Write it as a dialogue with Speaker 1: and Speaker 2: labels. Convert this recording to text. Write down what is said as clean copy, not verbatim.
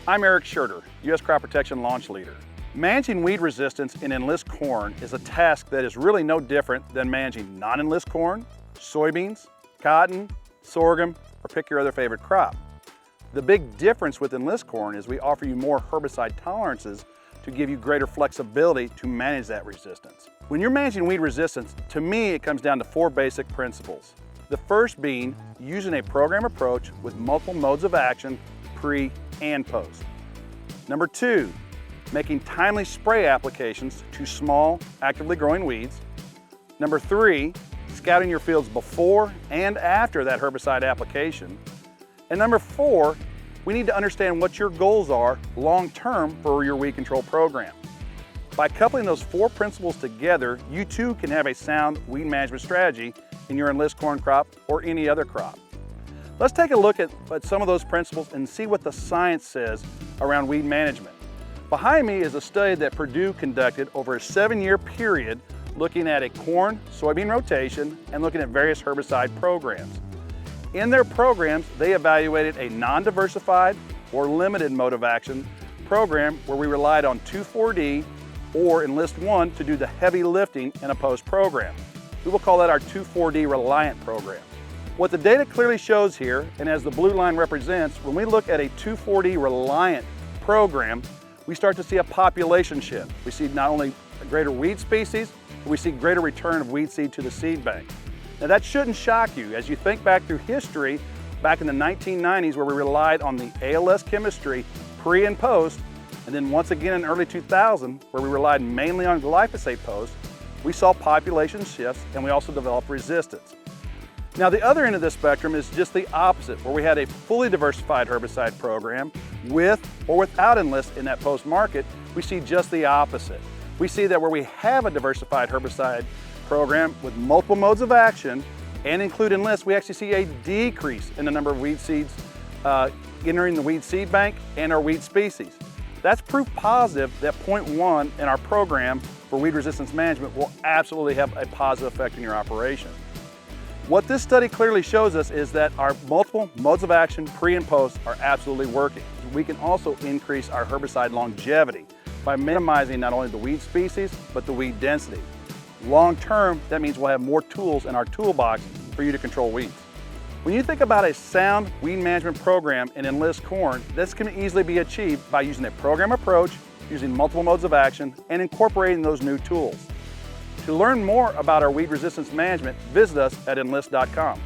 Speaker 1: I'm Eric Scherder, U.S. Crop Protection Launch Leader. Managing weed resistance in Enlist corn is a task that is really no different than managing non-Enlist corn, soybeans, cotton, sorghum, or pick your other favorite crop. The big difference with Enlist corn is we offer you more herbicide tolerances to give you greater flexibility to manage that resistance. When you're managing weed resistance, to me it comes down to 4 basic principles. The first being using a program approach with multiple modes of action, pre and post. Number 2, making timely spray applications to small, actively growing weeds. Number 3, scouting your fields before and after that herbicide application. And number 4, we need to understand what your goals are long-term for your weed control program. By coupling those 4 principles together, you too can have a sound weed management strategy in your Enlist corn crop or any other crop. Let's take a look at some of those principles and see what the science says around weed management. Behind me is a study that Purdue conducted over a 7-year period looking at a corn-soybean rotation and looking at various herbicide programs. In their programs, they evaluated a non-diversified or limited mode of action program where we relied on 2,4-D or Enlist 1 to do the heavy lifting in a post program. We will call that our 2,4-D reliant program. What the data clearly shows here, and as the blue line represents, when we look at a 2,4-D reliant program, we start to see a population shift. We see not only a greater weed species, but we see greater return of weed seed to the seed bank. Now that shouldn't shock you as you think back through history, back in the 1990s where we relied on the ALS chemistry pre and post, and then once again in early 2000 where we relied mainly on glyphosate post, we saw population shifts and we also developed resistance. Now the other end of the spectrum is just the opposite, where we had a fully diversified herbicide program with or without Enlist in that post market. We see just the opposite. We see that where we have a diversified herbicide program with multiple modes of action and include Enlist, we actually see a decrease in the number of weed seeds entering the weed seed bank and our weed species. That's proof positive that point 1 in our program for weed resistance management will absolutely have a positive effect in your operation. What this study clearly shows us is that our multiple modes of action, pre and post, are absolutely working. We can also increase our herbicide longevity by minimizing not only the weed species, but the weed density. Long term, that means we'll have more tools in our toolbox for you to control weeds. When you think about a sound weed management program in Enlist corn, this can easily be achieved by using a program approach, using multiple modes of action, and incorporating those new tools. To learn more about our weed resistance management, visit us at enlist.com.